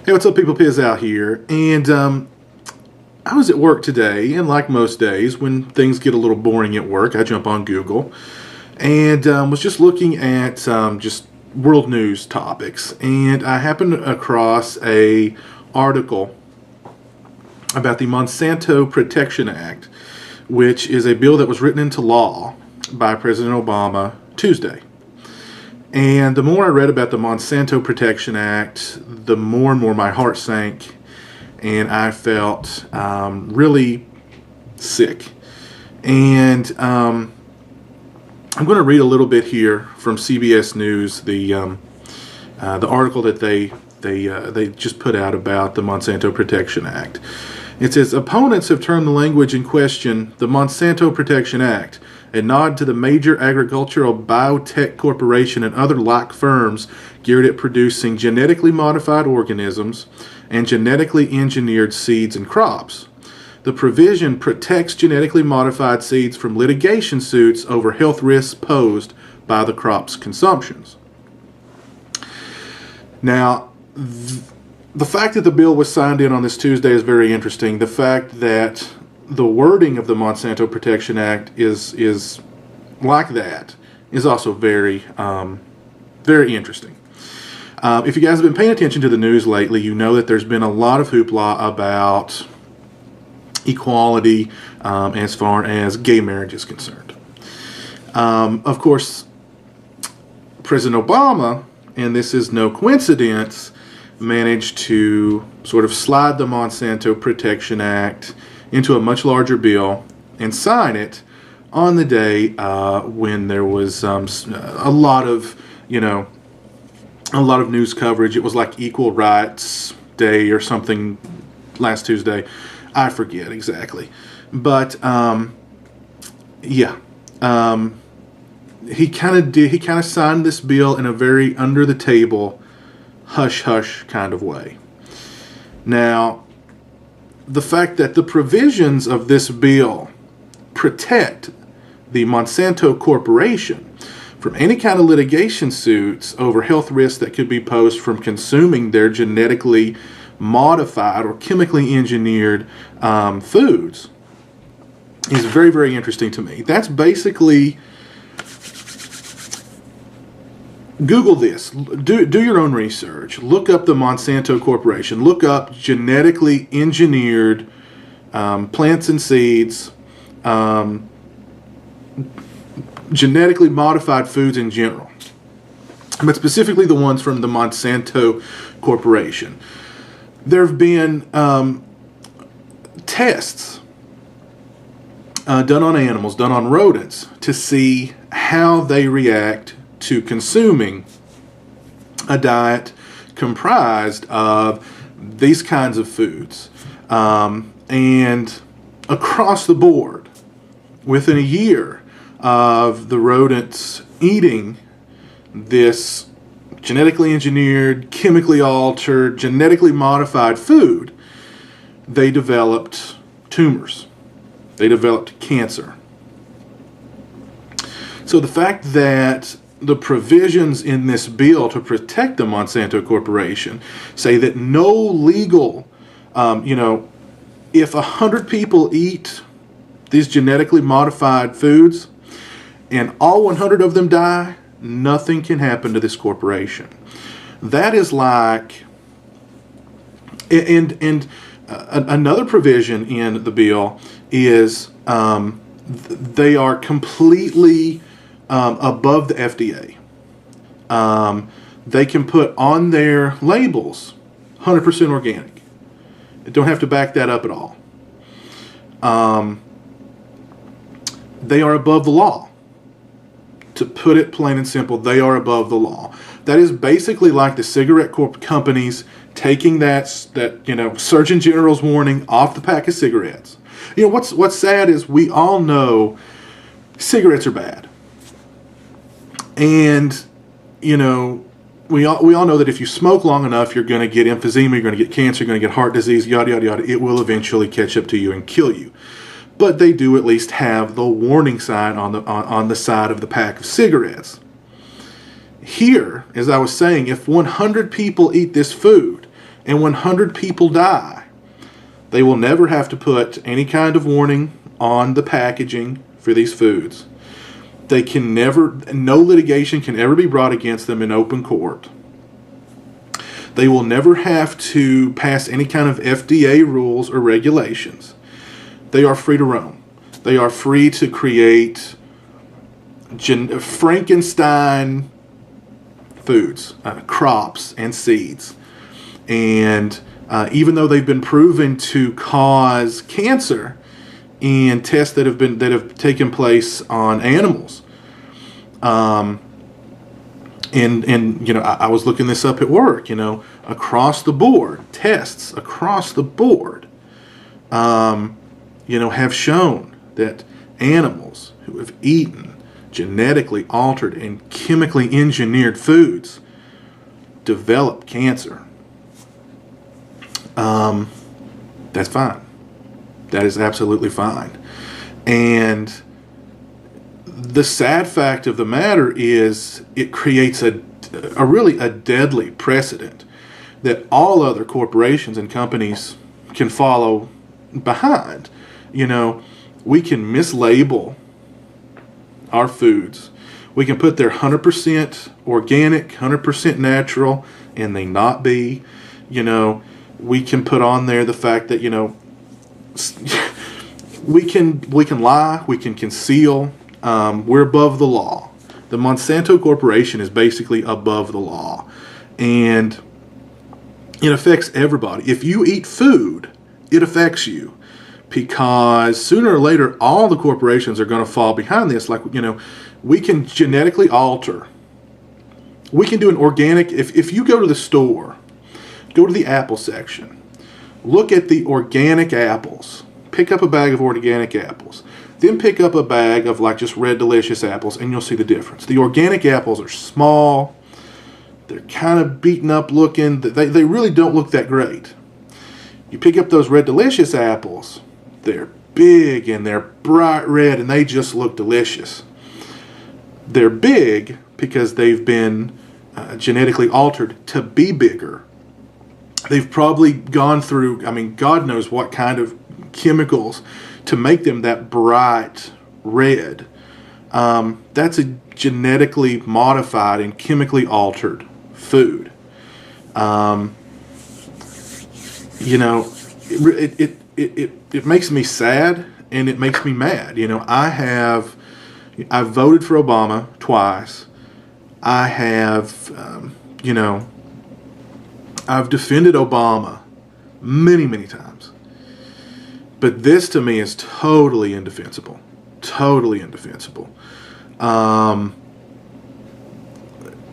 Hey, what's up, people? Piz out here, and I was at work today, and like most days, when things get a little boring at work, I jump on Google, and was just looking at just world news topics, and I happened across a article about the Monsanto Protection Act, which is a bill that was written into law by President Obama Tuesday. And the more I read about the Monsanto Protection Act, the more and more my heart sank, and I felt really sick. And I'm going to read a little bit here from CBS News, the article that they just put out about the Monsanto Protection Act. It says, opponents have termed the language in question the Monsanto Protection Act, a nod to the major agricultural biotech corporation and other like firms geared at producing genetically modified organisms and genetically engineered seeds and crops. The provision protects genetically modified seeds from litigation suits over health risks posed by the crop's consumptions. Now, the fact that the bill was signed in on this Tuesday is very interesting. The fact that the wording of the Monsanto Protection Act is like that is also very interesting. If you guys have been paying attention to the news lately, you know that there's been a lot of hoopla about equality as far as gay marriage is concerned. Of course, President Obama, and this is no coincidence, managed to sort of slide the Monsanto Protection Act into a much larger bill and sign it on the day when there was a lot of news coverage. It was like Equal Rights Day or something last Tuesday. I forget exactly, but he kind of signed this bill in a very under the table, hush hush kind of way. Now, the fact that the provisions of this bill protect the Monsanto Corporation from any kind of litigation suits over health risks that could be posed from consuming their genetically modified or chemically engineered foods is very, very interesting to me. That's basically, Google this. Do your own research. Look up the Monsanto Corporation. Look up genetically engineered plants and seeds, genetically modified foods in general, but specifically the ones from the Monsanto Corporation. There have been tests done on animals, done on rodents, to see how they react to consuming a diet comprised of these kinds of foods. And across the board, within a year of the rodents eating this genetically engineered, chemically altered, genetically modified food, they developed tumors. They developed cancer. So the fact that the provisions in this bill to protect the Monsanto Corporation say that no legal, if 100 people eat these genetically modified foods and all 100 of them die, nothing can happen to this corporation. That is like, and another provision in the bill is they are completely above the FDA. They can put on their labels 100% organic. They don't have to back that up at all. They are above the law. To put it plain and simple, they are above the law. That is basically like the cigarette companies taking that Surgeon General's warning off the pack of cigarettes. What's sad is we all know cigarettes are bad. And, we all know that if you smoke long enough, you're going to get emphysema, you're going to get cancer, you're going to get heart disease, yada, yada, yada. It will eventually catch up to you and kill you. But they do at least have the warning sign on the side of the pack of cigarettes. Here, as I was saying, if 100 people eat this food, And when 100 people die, they will never have to put any kind of warning on the packaging for these foods. They can never, no litigation can ever be brought against them in open court. They will never have to pass any kind of FDA rules or regulations. They are free to roam. They are free to create Frankenstein foods, crops, and seeds. And even though they've been proven to cause cancer in tests that have taken place on animals, and I was looking this up at work. Across the board, tests across the board, have shown that animals who have eaten genetically altered and chemically engineered foods develop cancer. That's fine. That is absolutely fine. And the sad fact of the matter is it creates a really deadly precedent that all other corporations and companies can follow behind. We can mislabel our foods. We can put their 100% organic, 100% natural, and they not be. We can put on there the fact that, we can lie, we can conceal. We're above the law. The Monsanto Corporation is basically above the law. And it affects everybody. If you eat food, it affects you. Because sooner or later, all the corporations are going to fall behind this. Like, we can genetically alter. We can do an organic. If you go to the store, go to the apple section, look at the organic apples, pick up a bag of organic apples, then pick up a bag of just Red Delicious apples, and you'll see the difference. The organic apples are small. They're kind of beaten up looking. They really don't look that great. You pick up those Red Delicious apples, they're big and they're bright red and they just look delicious. They're big because they've been genetically altered to be bigger. They've probably gone through, God knows what kind of chemicals to make them that bright red. That's a genetically modified and chemically altered food. It makes me sad and it makes me mad. I've voted for Obama twice. I have, I've defended Obama many, many times. But this to me is totally indefensible. Totally indefensible.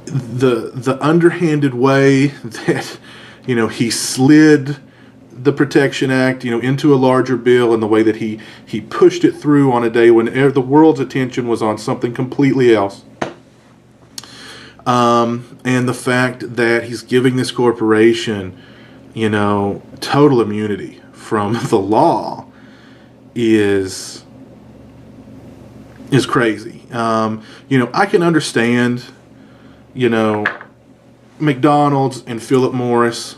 The underhanded way that, he slid the Protection Act, into a larger bill, and the way that he pushed it through on a day when the world's attention was on something completely else. And the fact that he's giving this corporation, total immunity from the law is crazy. I can understand, McDonald's and Philip Morris,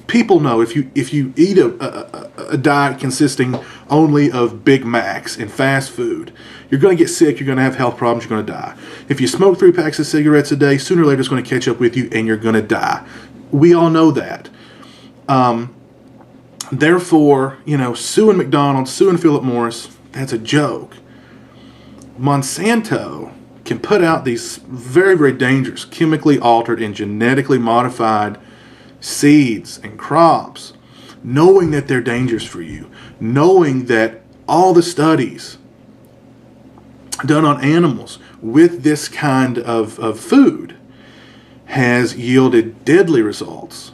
people know if you eat a diet consisting only of Big Macs and fast food, you're going to get sick, you're going to have health problems, you're going to die. If you smoke 3 packs of cigarettes a day, sooner or later it's going to catch up with you and you're going to die. We all know that. Therefore, suing McDonald's, suing Philip Morris, that's a joke. Monsanto can put out these very, very dangerous, chemically altered and genetically modified seeds and crops, knowing that they're dangerous for you, knowing that all the studies done on animals with this kind of food has yielded deadly results.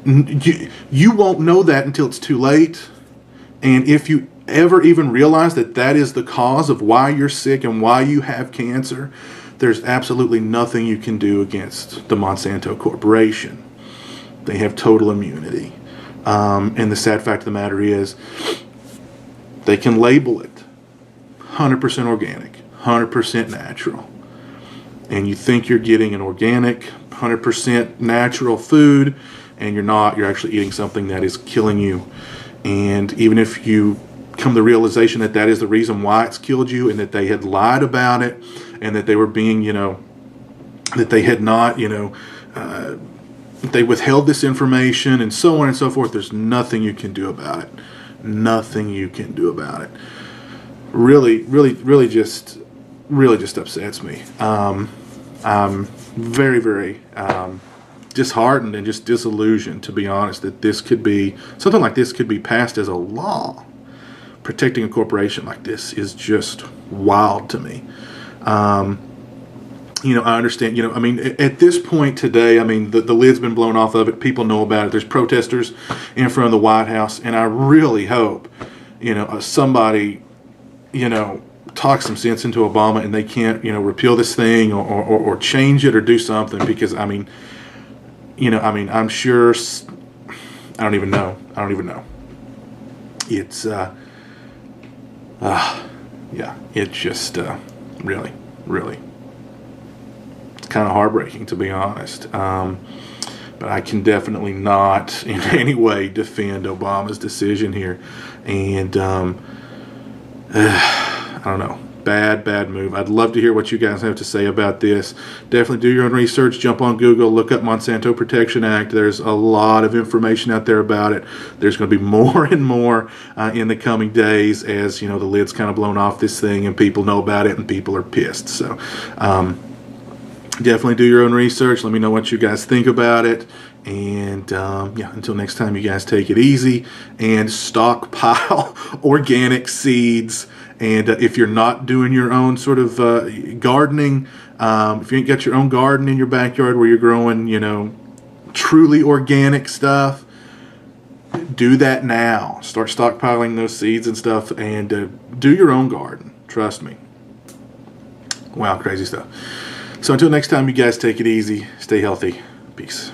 You won't know that until it's too late. And if you ever even realize that that is the cause of why you're sick and why you have cancer, there's absolutely nothing you can do against the Monsanto Corporation. They have total immunity. And the sad fact of the matter is, they can label it 100% organic, 100% natural. and you think you're getting an organic, 100% natural food, and you're not. You're actually eating something that is killing you. And even if you come to the realization that that is the reason why it's killed you, and that they had lied about it, and that they were being, that they had not, they withheld this information and so on and so forth, there's nothing you can do about it. Nothing you can do about it. Really just upsets me. I'm very, very disheartened and just disillusioned, to be honest, that something like this could be passed as a law. Protecting a corporation like this is just wild to me. I understand, at this point today, the lid's been blown off of it. People know about it. There's protesters in front of the White House, and I really hope, somebody, talk some sense into Obama and they can't, repeal this thing or change it or do something, because, I'm sure, I don't even know. It's, it's just, really, it's kind of heartbreaking, to be honest. But I can definitely not in any way defend Obama's decision here. And I don't know. Bad move. I'd love to hear what you guys have to say about this. Definitely do your own research. Jump on Google. Look up Monsanto Protection Act. There's a lot of information out there about it. There's going to be more and more in the coming days as, the lid's kind of blown off this thing and people know about it and people are pissed. So definitely do your own research. Let me know what you guys think about it. And until next time, you guys take it easy and stockpile organic seeds. And if you're not doing your own sort of gardening, if you ain't got your own garden in your backyard where you're growing, truly organic stuff, do that now. Start stockpiling those seeds and stuff, and do your own garden. Trust me. Wow, crazy stuff. So until next time, you guys take it easy. Stay healthy. Peace.